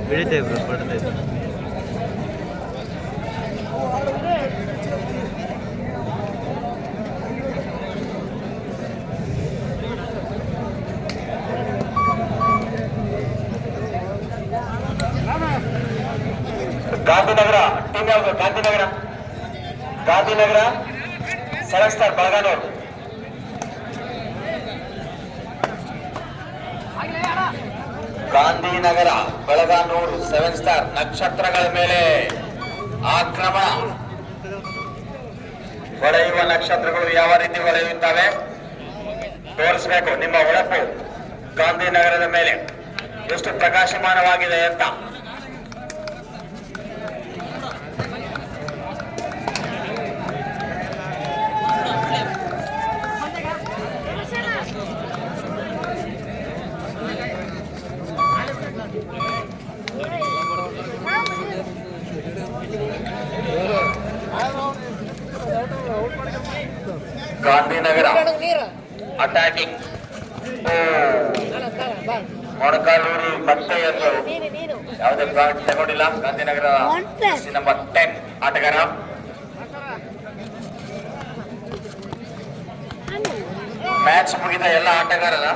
ಬೆಳಿತೇವೆ bro, ಪಡ್ತೈತೆ. Gandhinagar team ಯಾವುದು? Gandhinagar seven star Balaganur. Gandhinagar Belaganur seven star ನಕ್ಷತ್ರಗಳ ಮೇಲೆ ಆಕ್ರಮಣ. ಹೊಳೆಯುವ ನಕ್ಷತ್ರಗಳು ಯಾವ ರೀತಿ ಹೊಳೆಯುತ್ತವೆ ತೋರಿಸಬೇಕು. ನಿಮ್ಮ ಹೊಳಪು ಗಾಂಧಿನಗರದ ಮೇಲೆ ಎಷ್ಟು ಪ್ರಕಾಶಮಾನವಾಗಿದೆ ಅಂತ. ಗಾಂಧಿನಗರ ಅಟ್ಯಾಕಿಂಗ್. ಮೊಣಕಾಲೂರು ಮತ್ತೆ ಎಂದು ಯಾವುದೇ ಪಾಯಿಂಟ್ ತಗೊಂಡಿಲ್ಲ. ಗಾಂಧಿನಗರ ನಂಬರ್ 10 ಆಟಗಾರ. ಮ್ಯಾಚ್ ಮುಗಿದ ಎಲ್ಲ ಆಟಗಾರರ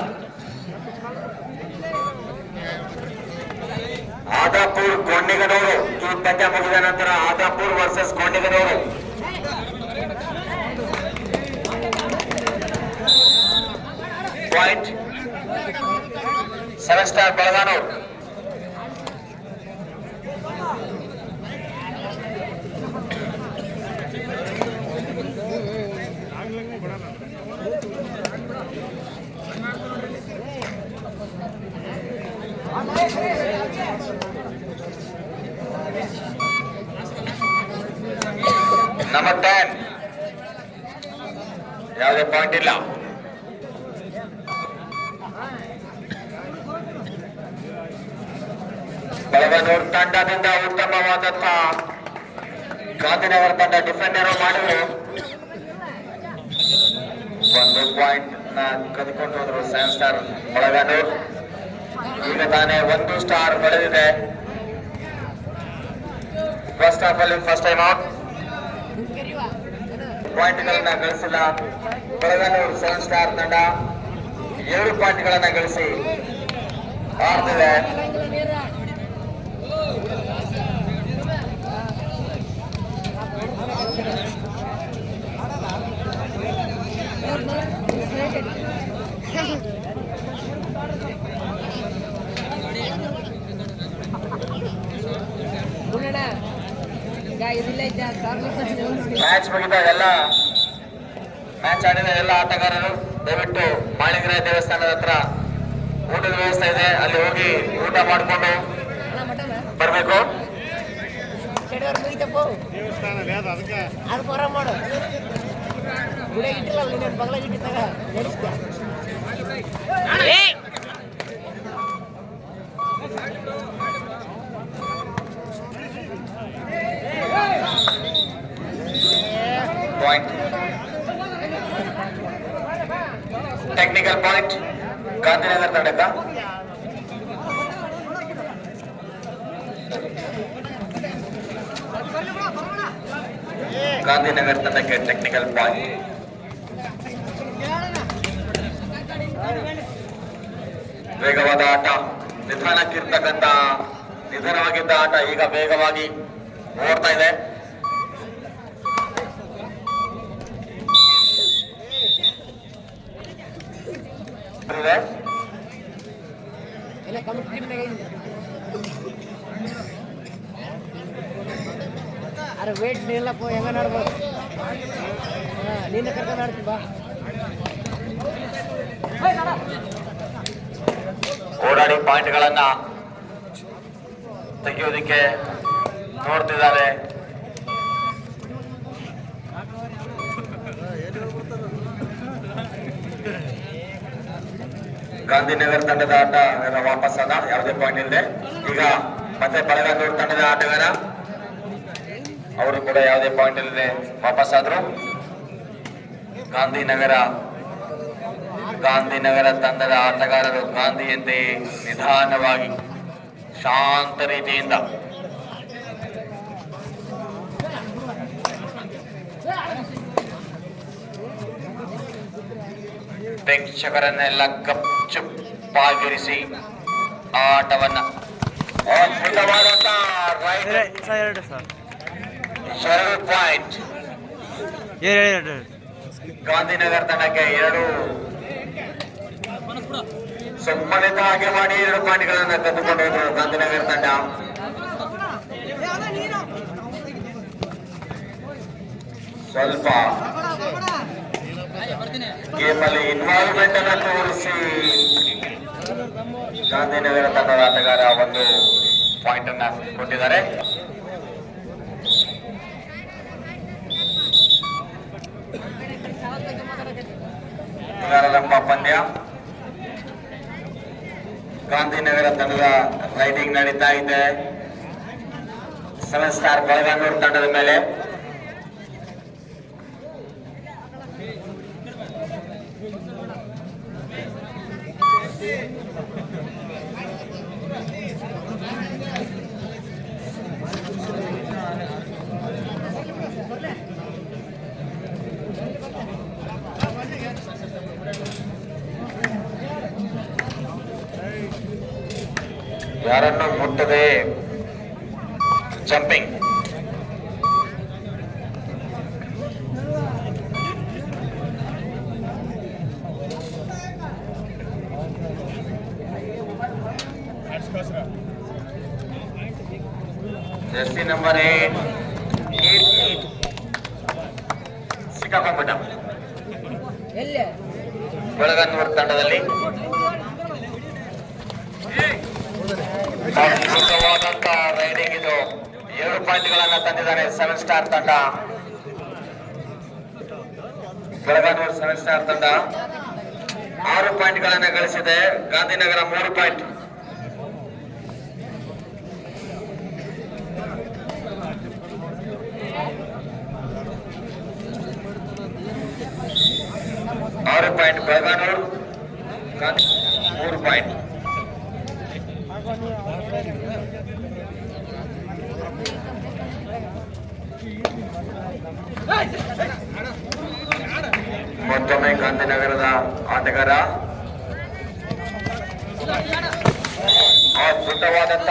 ಆದಾಪುರ್ ಗೊಂಡಿಗನೂರು. ಈ ಪಂದ್ಯ ಮುಗಿದ ನಂತರ Adapur versus Gondiganur. Point seven star Belaganur. Number 10 ಯಾವುದೇ ಪಾಯಿಂಟ್ ಇಲ್ಲ. ಬೆಳಗಾನೂರು ತಂಡದಿಂದ ಉತ್ತಮವಾದಂತಹ ಗಾಂಧಿನಗರ ತಂಡ ಡಿಫೆಂಡರ್ ಮಾಡಿದ್ರು. ಒಂದು ಪಾಯಿಂಟ್ ಕದ್ಕೊಂಡು ಹೋದ್ರು ಸೆವೆನ್ ಸ್ಟಾರ್ ಬೆಳಗಾನೂರು. ಈಗ ತಾನೇ 1 ಸ್ಟಾರ್ ಪಡೆದಿದೆ. ಫಸ್ಟ್ ಹಾಫ್ ಅಲ್ಲಿ ಫಸ್ಟ್ ಟೈಮ್ ಔಟ್. ಪಾಯಿಂಟ್ಗಳನ್ನ ಗಳಿಸಿಲ್ಲ ಬೆಳಗಾನೂರು ಸೆವೆನ್ ಸ್ಟಾರ್ ತಂಡ. 7 ಪಾಯಿಂಟ್ಗಳನ್ನ ಗಳಿಸಿ ಆಡ್ತಿದೆ. ಮ್ಯಾಚ್ ಮುಗಿದ ಎಲ್ಲ ಮ್ಯಾಚ್ ಆಡಿದ ಎಲ್ಲ ಆಟಗಾರರು ದಯವಿಟ್ಟು ಮಾಳಿಂಗರಾಯ ದೇವಸ್ಥಾನದ ಹತ್ರ ಊಟದ ವ್ಯವಸ್ಥೆ ಇದೆ, ಅಲ್ಲಿ ಹೋಗಿ ಊಟ ಮಾಡಿಕೊಂಡು ಬರ್ಬೇಕು. ಪಾಯಿಂಟ್ ಟೆಕ್ನಿಕಲ್ ಪಾಯಿಂಟ್ ಗಾಂಧಿನಗರ ತಂಡಕ್ಕ. ಗಾಂಧಿನಗರ ತಂಡಕ್ಕೆ ಟೆಕ್ನಿಕಲ್ ಪಾಯಿಂಟ್. ವೇಗವಾದ ಆಟ, ನಿಧಾನವಾಗಿದ್ದ ಆಟ ಈಗ ವೇಗವಾಗಿ ಓಡ್ತಾ ಇದೆ. ಅರೆ ವೇಟ್ ನಿಲ್ಲಪ್ಪ, ಹೆಂಗ ನಾಡ್ಬೋದು ನಿನ್ನ ಕರ್ಕೊಂಡು ಆಡ್ತೀನಿ ಬಾ. ಓಡಾಡಿ ಪಾಯಿಂಟ್ಗಳನ್ನ ತೆಗೆಯೋದಿಕ್ಕೆ ನೋಡ್ತಿದ್ದಾರೆ. ಗಾಂಧಿನಗರ ತಂಡದ ಆಟ ವಾಪಸ್ ಆದ, ಯಾವುದೇ ಪಾಯಿಂಟ್ ಇಲ್ಲದೆ. ಈಗ ಮತ್ತೆ ಬೆಳಗಾನೂರು ತಂಡದ ಆಟಗಾರ ಅವರು ಕೂಡ ಯಾವುದೇ ಪಾಯಿಂಟ್ ಇಲ್ಲದೆ ವಾಪಸ್ ಆದ್ರು. ಗಾಂಧಿನಗರ ತಂಡದ ಆಟಗಾರರು ಗಾಂಧಿಯಂತೆಯೇ ನಿಧಾನವಾಗಿ ಶಾಂತ ರೀತಿಯಿಂದ ಪ್ರೇಕ್ಷಕರನ್ನೆಲ್ಲ ಗಪ್ಚುಪ್ಪಾಗಿರಿಸಿ ಆಟವನ್ನ ಅದ್ಭುತವಾದಂತ ಎರಡು ಸರ್ 2 ಪಾಯಿಂಟ್ ಎರಡು ಗಾಂಧಿನಗರ ತಂಡಕ್ಕೆ 2 ಸಂಬಂಧಿತ ಹಾಗೆ ಮಾಡಿ 2 ಪಾಯಿಂಟ್ಗಳನ್ನು ಕದ್ದುಕೊಂಡು ಹೋದ್ರು ಗಾಂಧಿನಗರ ತಂಡ. ಸ್ವಲ್ಪ ಗೇಮಲ್ಲಿ ಇನ್ವಾಲ್ವ್ಮೆಂಟ್ ಅನ್ನು ತೋರಿಸಿ ಗಾಂಧಿನಗರ ತಂಡದ ಆಟಗಾರ 1 ಪಾಯಿಂಟ್ ಅನ್ನ ಕೊಟ್ಟಿದ್ದಾರೆ. ಲಂಬ ಪಂದ್ಯ ಗಾಂಧಿನಗರ ತಂಡದ ರೈಡಿಂಗ್ ನಡೀತಾ ಇದೆ 7 ಸ್ಟಾರ್ ಬೆಳಗಾನೂರು ತಂಡದ ಮೇಲೆ. ಯಾರನ್ನು ಮುಟ್ಟದೆ ಜಂಪಿಂಗ್. ಜರ್ಸಿ ನಂಬರ್ 8 ಸಿಕ್ಕಾಕೊಂಡ್ಬಿಟ್ಟ ಬೆಳಗಾನೂರು ತಂಡದಲ್ಲಿ. ಅದ್ಭುತವಾದಂತ ರೈಡಿಂಗ್ ಇದು. 7 ಪಾಯಿಂಟ್ಗಳನ್ನ ತಂದಿದ್ದಾರೆ 7 ಸ್ಟಾರ್ ತಂಡ. ಬೆಳಗಾನೂರು 7 ಸ್ಟಾರ್ ತಂಡ 6 ಪಾಯಿಂಟ್ಗಳನ್ನ ಗಳಿಸಿದೆ. ಗಾಂಧಿನಗರ 3 ಪಾಯಿಂಟ್. ಬೆಳಗಾನೂರು 3 ಪಾಯಿಂಟ್. ಮತ್ತೊಮ್ಮೆ ಗಾಂಧಿನಗರದ ಆಟಗಾರ ಅದ್ಭುತವಾದಂತ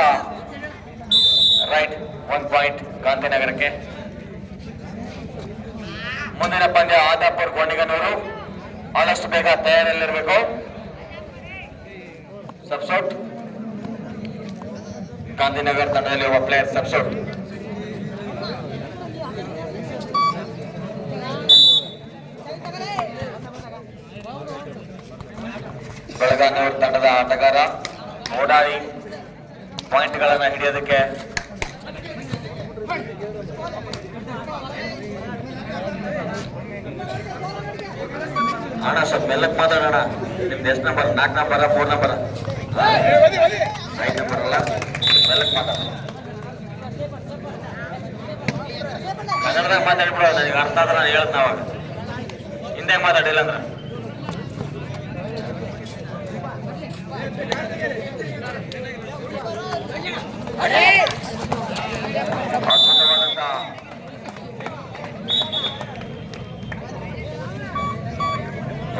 ರೈಟ್ 1 ಪಾಯಿಂಟ್ ಗಾಂಧಿನಗರಕ್ಕೆ. ಮುಂದಿನ ಪಂದ್ಯ ಆದಾಪುರ್ ಗೊಂಡಿಗನೂರು. ಆದಷ್ಟು ಬೇಗ ತಯಾರಿಯಲ್ಲಿರಬೇಕು. ಸಬ್ಸೌಟ್ ಗಾಂಧಿನಗರ ತಂಡದಲ್ಲಿ ಒಬ್ಬ ಪ್ಲೇಯರ್ ಸಬ್ಸೌಟ್. ಬೆಳಗಾನೂರು ತಂಡದ ಆಟಗಾರ ಓಡಾಡಿ ಪಾಯಿಂಟ್ಗಳನ್ನು ಹಿಡಿಯೋದಕ್ಕೆ ಅಣ್ಣ ಸ್ವಲ್ಪ ಮೆಲ್ಲಕ್ ಮಾತಾಡೋಣ. ನಿಮ್ದು ಎಷ್ಟು ನಂಬರ್? 4 ನಂಬರ 3 ನಂಬರ 5 ನಂಬರ್ ಅಲ್ಲ, ಮೆಲ್ಲಕ್ ಮಾತಾಡ. ಕನ್ನಡದಾಗ ಮಾತಾಡಿಬಿಡೋ, ನನಗೆ ಅರ್ಥ ಆದ್ರೆ ನಾನು ಹೇಳ್ತೀನಿ. ಅವಾಗ ಹಿಂದೆ ಮಾತಾಡಿಲ್ಲ ಅಂದ್ರೆ ಅದ್ಭುತವಾದಂತ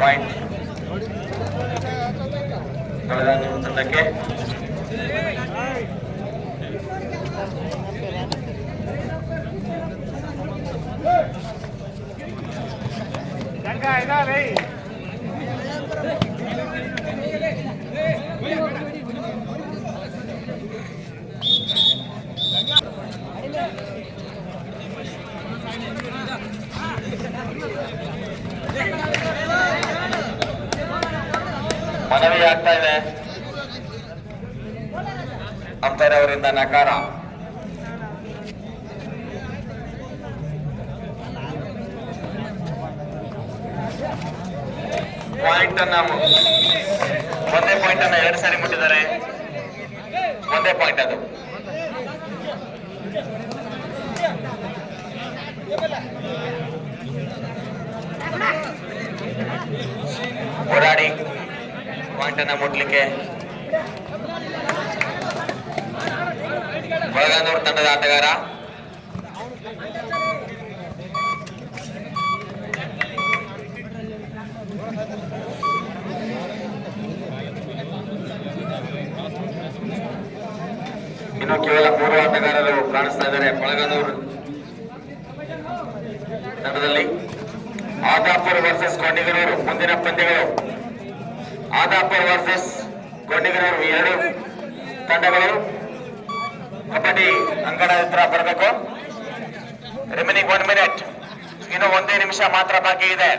ಪಾಯಿಂಟ್ ಬೆಳಗಾನೂರು ತಂಡಕ್ಕೆ. ಮನವಿ ಆಗ್ತಾ ಇದೆ, ಅಂಪೈರ್ ಅವರಿಂದ ನಕಾರ. ಪಾಯಿಂಟ್ ಅನ್ನ ಒಂದೇ ಪಾಯಿಂಟ್ ಅನ್ನ 2 ಸಾರಿ ಮುಟ್ಟಿದ್ದಾರೆ. ಒಂದೇ ಪಾಯಿಂಟ್ ಅದು. ಓಡಾಡಿ ಪಾಯಿಂಟ್ ಅನ್ನ ಮುಟ್ಲಿಕ್ಕೆ ಬೆಳಗಾನೂರು ತಂಡದ ಆಟಗಾರ. ಇನ್ನು ಕೇವಲ 3 ಆಟಗಾರರು ಕಾಣಿಸ್ತಾ ಇದ್ದಾರೆ ಬೆಳಗಾನೂರು ತಂಡದಲ್ಲಿ. ಆದಾಪುರ್ ವರ್ಸಸ್ ಗೊಂಡಿಗನೂರು ಮುಂದಿನ ಪಂದ್ಯಗಳು. ಆದಾಪುರ್ ವರ್ಸಸ್ ಗೊಂಡಿಗನೂರು 2 ತಂಡಗಳು ಕಬಡ್ಡಿ ಅಂಗಡ ಹತ್ರ ಬರಬೇಕು. ರಿಮೈನಿಂಗ್ 1 ಮಿನಿಟ್, ಇನ್ನು 1 ನಿಮಿಷ ಮಾತ್ರ ಬಾಕಿ ಇದೆ.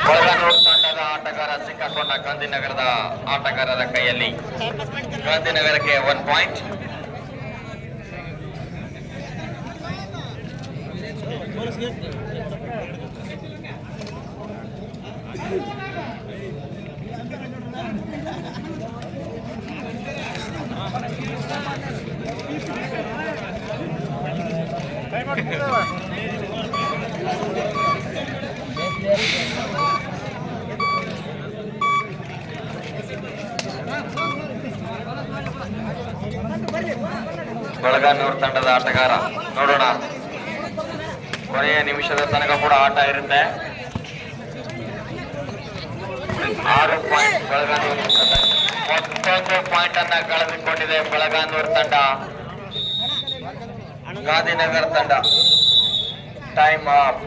ಬೆಳಗಾನೂರು ತಂಡದ ಆಟಗಾರ ಸಿಕ್ಕಾಕೊಂಡ ಗಾಂಧಿನಗರದ ಆಟಗಾರರ ಕೈಯಲ್ಲಿ. ಗಾಂಧಿನಗರಕ್ಕೆ 1 ಪಾಯಿಂಟ್. ಬೆಳಗಾನೂರು ತಂಡದ ಆಟಗಾರ ನೋಡೋಣ, ಕೊನೆಯ ನಿಮಿಷದ ತನಕ ಕೂಡ ಆಟ ಇರುತ್ತೆ. 6 ಪಾಯಿಂಟ್ ಬೆಳಗಾನೂರು ತಂಡ. 11 ಪಾಯಿಂಟ್ ಅನ್ನ ಕಳೆದುಕೊಂಡಿದೆ ಬೆಳಗಾನೂರು ತಂಡ. ಗಾಂಧಿನಗರ ತಂಡ ಟೈಮ್ ಆಫ್.